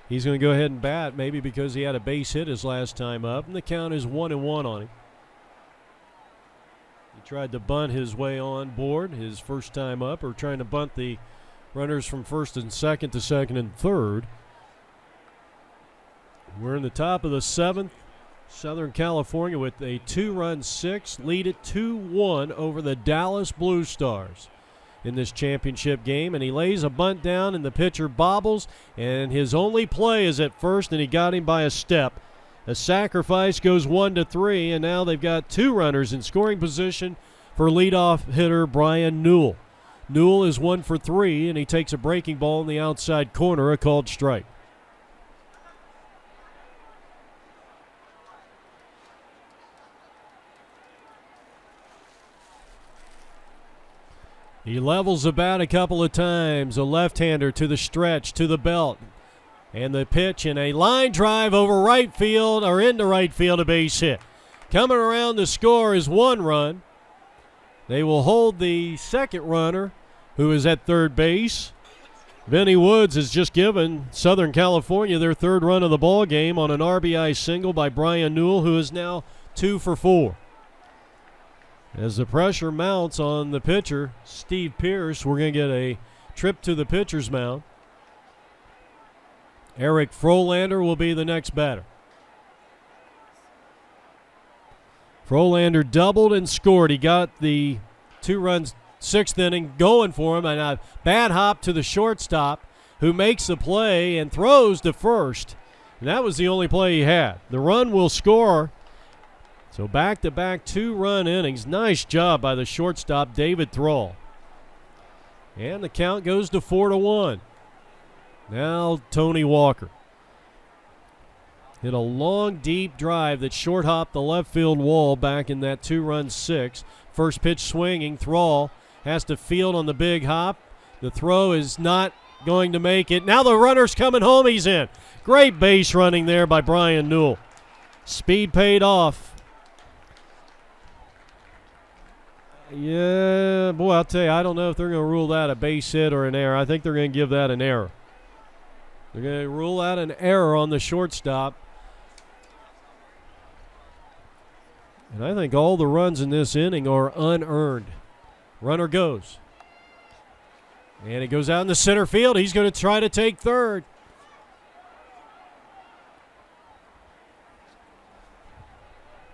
he's going to go ahead and bat, maybe because he had a base hit his last time up, and the count is 1-1 on him. He tried to bunt his way on board his first time up, or trying to bunt the runners from first and second to second and third. We're in the top of the 7th. Southern California with a 2-run 6 lead it 2-1 over the Dallas Blue Stars in this championship game. And he lays a bunt down, and the pitcher bobbles, and his only play is at first, and he got him by a step. A sacrifice goes 1-3, and now they've got 2 runners in scoring position for leadoff hitter Brian Newell. Newell is 1 for 3, and he takes a breaking ball in the outside corner, a called strike. He levels the bat a couple of times. A left-hander to the stretch, to the belt. And the pitch, and a line drive over right field, or into right field, a base hit. Coming around to score is 1 run. They will hold the second runner, who is at third base. Vinny Woods has just given Southern California their 3rd run of the ball game on an RBI single by Brian Newell, who is now 2 for 4. As the pressure mounts on the pitcher, Steve Pearce, we're going to get a trip to the pitcher's mound. Eric Frolander will be the next batter. Frolander doubled and scored. He got the 2-run 6th inning going for him, and a bad hop to the shortstop, who makes the play and throws to first. And that was the only play he had. The run will score So back-to-back two-run innings. Nice job by the shortstop, David Thrall. And the count goes to 4-1. Now Tony Walker. Hit a long, deep drive that short-hopped the left field wall back in that two-run sixth. First pitch swinging. Thrall has to field on the big hop. The throw is not going to make it. Now the runner's coming home. He's in. Great base running there by Brian Newell. Speed paid off. Yeah, boy, I'll tell you, I don't know if they're going to rule that a base hit or an error. I think they're going to give that an error. They're going to rule out an error on the shortstop. And I think all the runs in this inning are unearned. Runner goes. And it goes out in the center field. He's going to try to take third.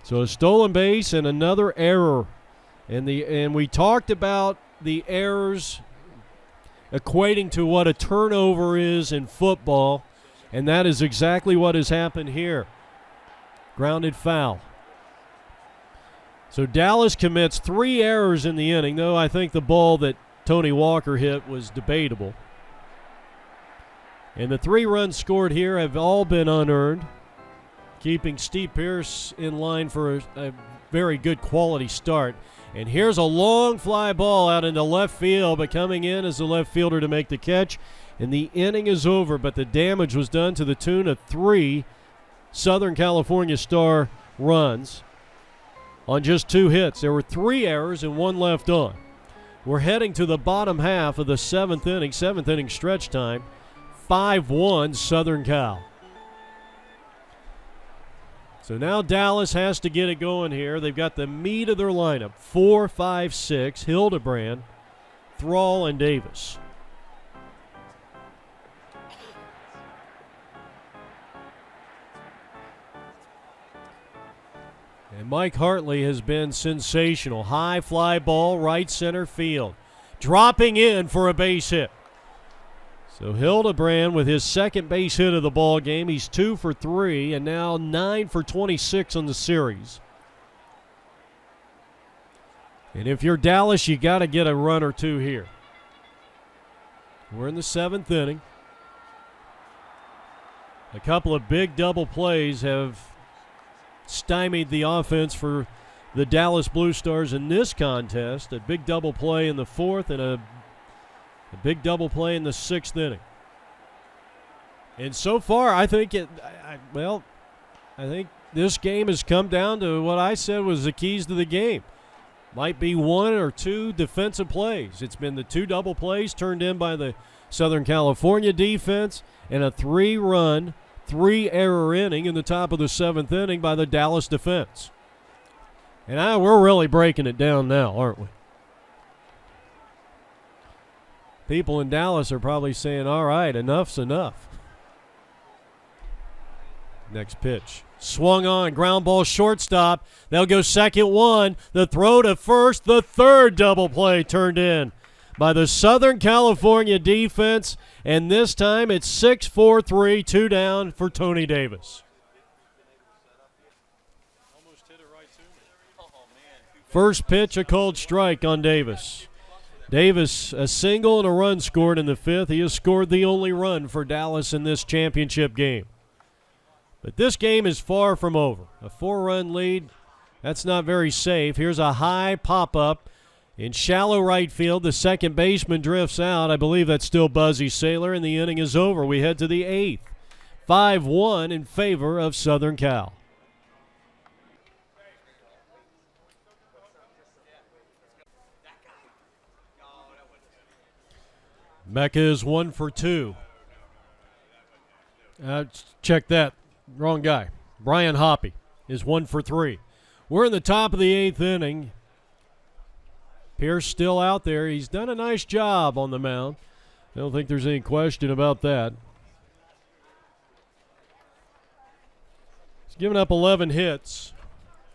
So a stolen base and another error. And we talked about the errors equating to what a turnover is in football, and that is exactly what has happened here. Grounded foul. So Dallas commits 3 errors in the inning, though I think the ball that Tony Walker hit was debatable. And the 3 runs scored here have all been unearned, keeping Steve Pierce in line for a very good quality start. And here's a long fly ball out into left field, but coming in as the left fielder to make the catch. And the inning is over, but the damage was done to the tune of 3 Southern California Star runs on just 2 hits. There were 3 errors and 1 left on. We're heading to the bottom half of the 7th inning stretch time. 5-1 Southern Cal. So now Dallas has to get it going here. They've got the meat of their lineup. 4, 5, 6, Hildebrand, Thrall, and Davis. And Mike Hartley has been sensational. High fly ball, right center field. Dropping in for a base hit. So Hildebrand with his second base hit of the ball game. He's 2 for 3 and now 9 for 26 on the series. And if you're Dallas, you got to get a run or 2 here. We're in the 7th inning. A couple of big double plays have stymied the offense for the Dallas Blue Stars in this contest. A big double play in the 4th and a big double play in the 6th inning. And so far, I think I think this game has come down to what I said was the keys to the game. Might be 1 or 2 defensive plays. It's been the 2 double plays turned in by the Southern California defense and a 3-run, 3-error inning in the top of the 7th inning by the Dallas defense. And we're really breaking it down now, aren't we? People in Dallas are probably saying, all right, enough's enough. Next pitch. Swung on, ground ball shortstop. They'll go 2nd, the throw to first, the 3rd double play turned in by the Southern California defense, and this time it's 6-4-3, 2 down for Tony Davis. First pitch, a called strike on Davis. Davis, a single and a run scored in the 5th. He has scored the only run for Dallas in this championship game. But this game is far from over. A 4-run lead, that's not very safe. Here's a high pop-up in shallow right field. The second baseman drifts out. I believe that's still Buzzy Saylor, and the inning is over. We head to the 8th. 5-1 in favor of Southern Cal. Mecca is 1 for 2. Check that. Wrong guy. Brian Hoppy is 1 for 3. We're in the top of the 8th inning. Pierce still out there. He's done a nice job on the mound. I don't think there's any question about that. He's given up 11 hits,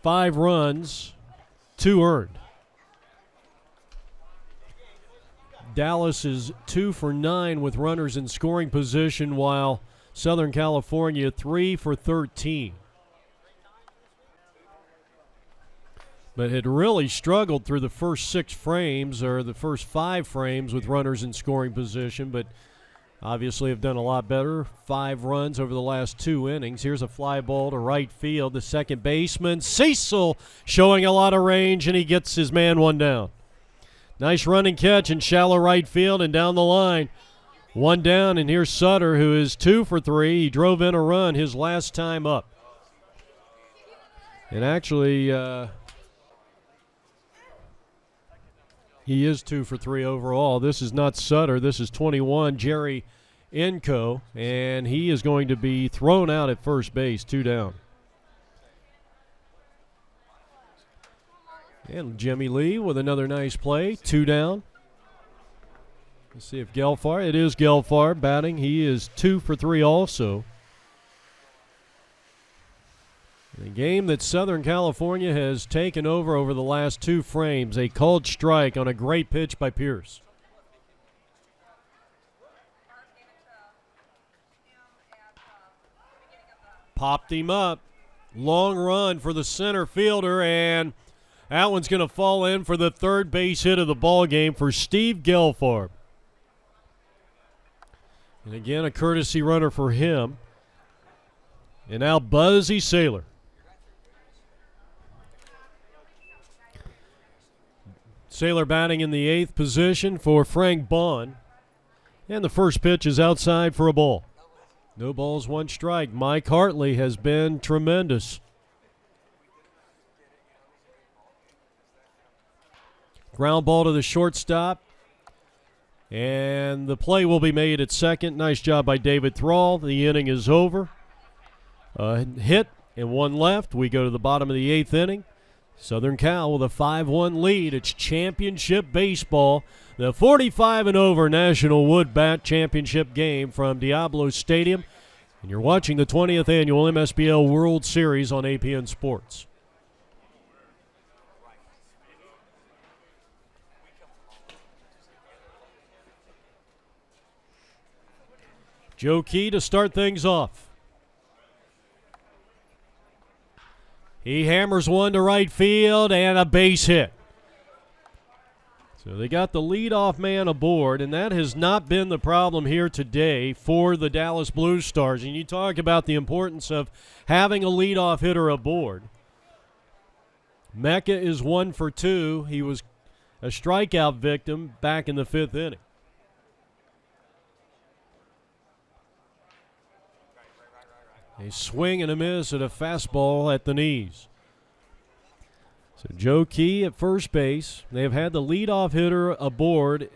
5 runs, 2 earned. Dallas is 2 for 9 with runners in scoring position, while Southern California 3 for 13. but had really struggled through the first 6 frames or the first 5 frames with runners in scoring position, but obviously have done a lot better. 5 runs over the last 2 innings. Here's a fly ball to right field. The second baseman, Cecil, showing a lot of range, and he gets his man one down. Nice running catch in shallow right field and down the line. One down, and here's Sutter, who is 2 for 3. He drove in a run his last time up. And actually, he is 2 for 3 overall. This is not Sutter. This is 21, Jerry Enco, and he is going to be thrown out at first base, 2 down. And Jimmy Lee with another nice play, 2 down. Let's see if Gelfar, it is Gelfar batting. He is 2 for 3 also. A game that Southern California has taken over the last 2 frames. A called strike on a great pitch by Pierce. Popped him up. Long run for the center fielder, and that one's going to fall in for the third base hit of the ball game for Steve Gelfar. And again, a courtesy runner for him. And now Buzzy Saylor. Saylor batting in the 8th position for Frank Bond. And the first pitch is outside for a ball. No balls, 1 strike. Mike Hartley has been tremendous. Ground ball to the shortstop. And the play will be made at second. Nice job by David Thrall. The inning is over. Hit and 1 left. We go to the bottom of the 8th inning. Southern Cal with a 5-1 lead. It's championship baseball. The 45 and over National Wood Bat Championship game from Diablo Stadium. And you're watching the 20th annual Msbl World Series on APN Sports. Joe Key to start things off. He hammers one to right field and a base hit. So they got the leadoff man aboard, and that has not been the problem here today for the Dallas Blue Stars. And you talk about the importance of having a leadoff hitter aboard. Mecca is 1 for 2. He was a strikeout victim back in the 5th inning. A swing and a miss at a fastball at the knees. So Joe Key at first base. They have had the leadoff hitter aboard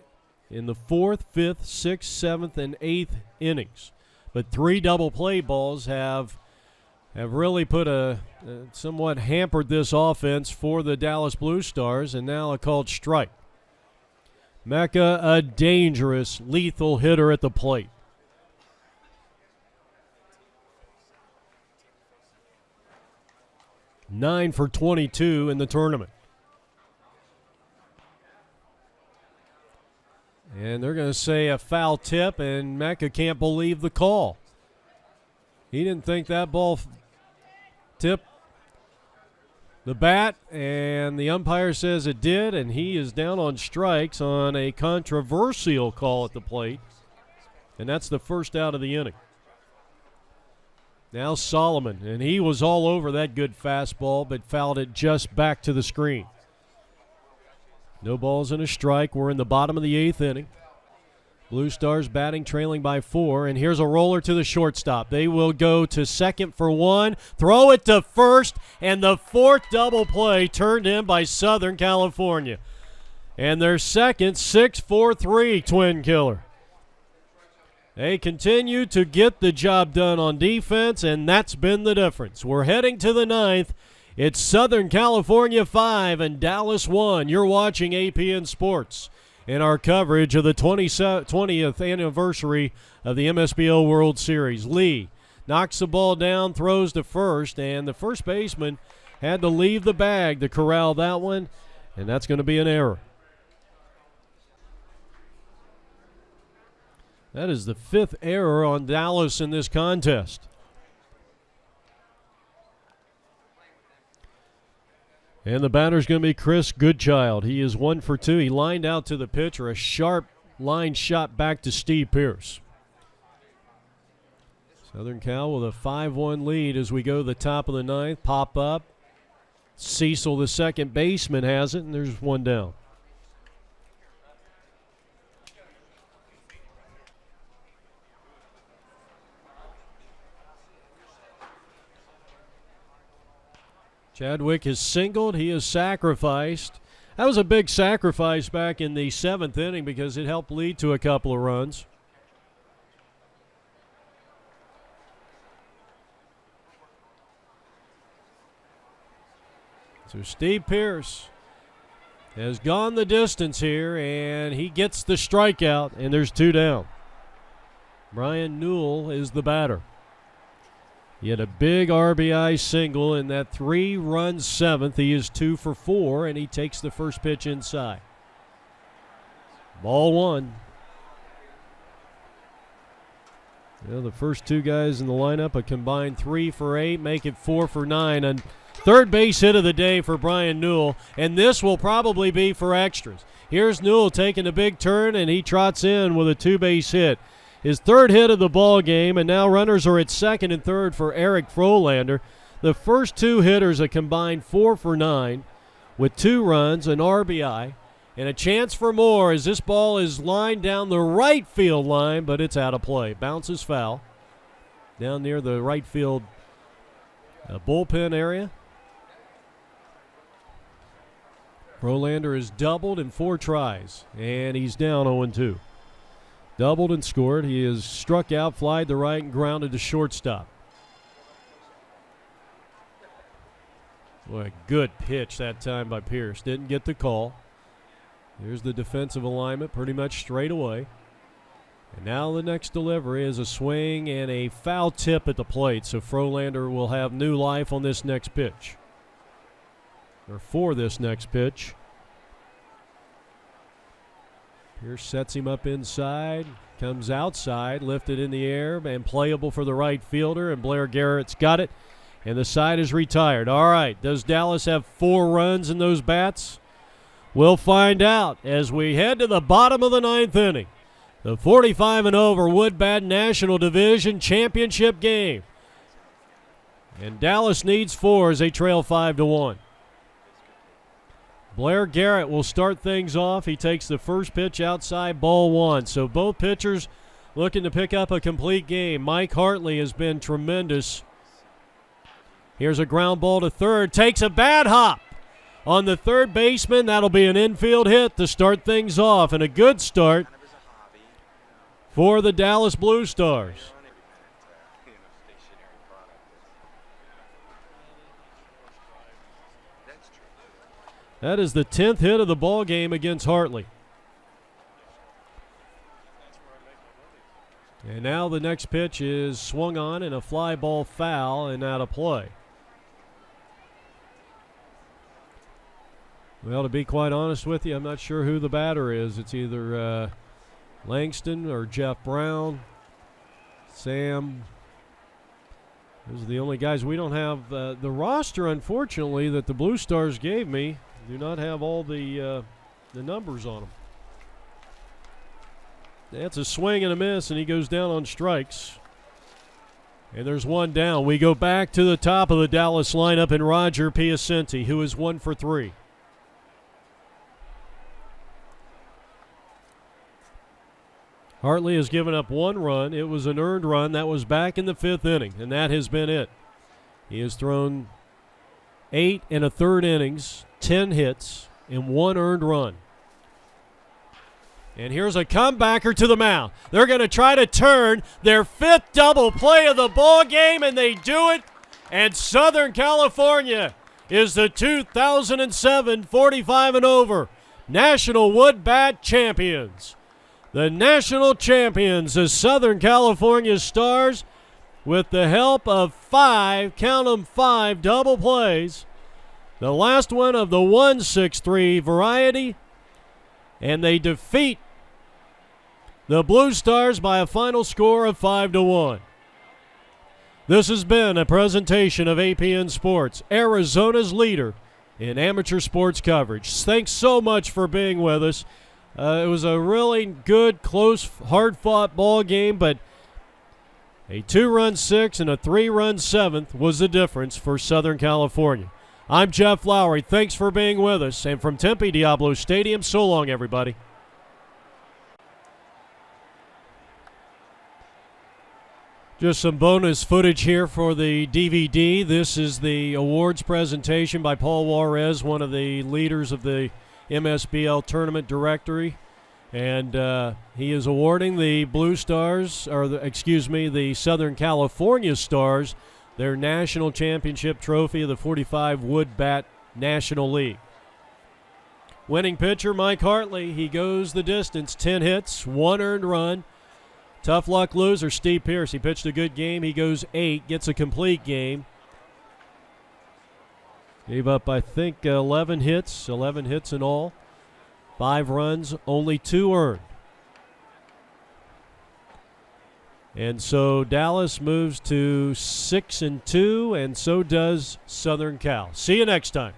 in the 4th, 5th, 6th, 7th, and 8th innings. But 3 double play balls have really put somewhat hampered this offense for the Dallas Blue Stars, and now a called strike. Mecca, a dangerous, lethal hitter at the plate. Nine for 22 in the tournament. And they're going to say a foul tip, and Mecca can't believe the call. He didn't think that ball tipped the bat, and the umpire says it did, and he is down on strikes on a controversial call at the plate. And that's the first out of the inning. Now Solomon, and he was all over that good fastball, but fouled it just back to the screen. No balls and a strike. We're in the bottom of the 8th inning. Blue Stars batting, trailing by 4, and here's a roller to the shortstop. They will go to second for 1, throw it to first, and the 4th double play turned in by Southern California. And their second 6-4-3 twin killer. They continue to get the job done on defense, and that's been the difference. We're heading to the 9th. It's Southern California 5 and Dallas 1. You're watching APN Sports in our coverage of the 20th anniversary of the MSBL World Series. Lee knocks the ball down, throws to first, and the first baseman had to leave the bag to corral that one, and that's going to be an error. That is the 5th error on Dallas in this contest. And the batter's going to be Chris Goodchild. He is 1 for 2. He lined out to the pitcher, a sharp line shot back to Steve Pierce. Southern Cal with a 5-1 lead as we go to the top of the ninth. Pop up. Cecil, the second baseman, has it, and there's one down. Chadwick is singled. He is sacrificed. That was a big sacrifice back in the 7th inning because it helped lead to a couple of runs. So Steve Pierce has gone the distance here, and he gets the strikeout, and there's 2 down. Brian Newell is the batter. He had a big RBI single in that 3-run 7th. He is 2 for 4, and he takes the first pitch inside. Ball 1. The first 2 guys in the lineup, a combined 3 for 8, make it 4 for 9. And third base hit of the day for Brian Newell, and this will probably be for extras. Here's Newell taking a big turn, and he trots in with a 2-base hit. His third hit of the ball game, and now runners are at second and third for Eric Frolander. The first 2 hitters a combined 4 for 9 with 2 runs, an RBI, and a chance for more as this ball is lined down the right field line, but it's out of play. Bounces foul down near the right field bullpen area. Frolander is doubled in 4 tries, and he's down 0-2. Doubled and scored. He is struck out, flied to right, and grounded to shortstop. Boy, a good pitch that time by Pierce. Didn't get the call. Here's the defensive alignment pretty much straight away. And now the next delivery is a swing and a foul tip at the plate. So Frolander will have new life on this next pitch. Or for this next pitch. Pierce sets him up inside, comes outside, lifted in the air, and playable for the right fielder, and Blair Garrett's got it, and the side is retired. All right, does Dallas have 4 runs in those bats? We'll find out as we head to the bottom of the 9th inning. The 45 and over Wood Bat National Division Championship game. And Dallas needs 4 as they trail 5-1. Blair Garrett will start things off. He takes the first pitch outside, ball 1. So both pitchers looking to pick up a complete game. Mike Hartley has been tremendous. Here's a ground ball to third. Takes a bad hop on the third baseman. That'll be an infield hit to start things off. And a good start for the Dallas Blue Stars. That is the 10th hit of the ball game against Hartley. And now the next pitch is swung on and a fly ball foul and out of play. Well, to be quite honest with you, I'm not sure who the batter is. It's either Langston or Jeff Brown, Sam. Those are the only guys. We don't have the roster, unfortunately, that the Blue Stars gave me. Do not have all the numbers on them. That's a swing and a miss, and he goes down on strikes. And there's one down. We go back to the top of the Dallas lineup and Roger Piacenti, who is 1 for 3. Hartley has given up 1 run. It was an earned run. That was back in the 5th inning, and that has been it. He has thrown 8 1/3 innings, 10 hits, and 1 earned run. And here's a comebacker to the mound. They're going to try to turn their 5th double play of the ball game, and they do it. And Southern California is the 2007 45 and over National Wood Bat Champions. The national champions, the Southern California Stars, with the help of 5, count them 5 double plays. The last one of the 1-6-3 variety, and they defeat the Blue Stars by a final score of 5-1. This has been a presentation of APN Sports, Arizona's leader in amateur sports coverage. Thanks so much for being with us. It was a really good, close, hard-fought ball game, but a 2-run sixth and a 3-run seventh was the difference for Southern California. I'm Jeff Lowry. Thanks for being with us. And from Tempe Diablo Stadium, so long, everybody. Just some bonus footage here for the DVD. This is the awards presentation by Paul Juarez, one of the leaders of the Msbl tournament directory. And he is awarding the Blue Stars, the Southern California Stars, their national championship trophy of the 45 Wood Bat National League. Winning pitcher, Mike Hartley. He goes the distance, 10 hits, 1 earned run. Tough luck loser, Steve Pierce. He pitched a good game. He goes 8, gets a complete game. Gave up, I think, 11 hits in all. 5 runs, only 2 earned. And so Dallas moves to 6-2, and so does Southern Cal. See you next time.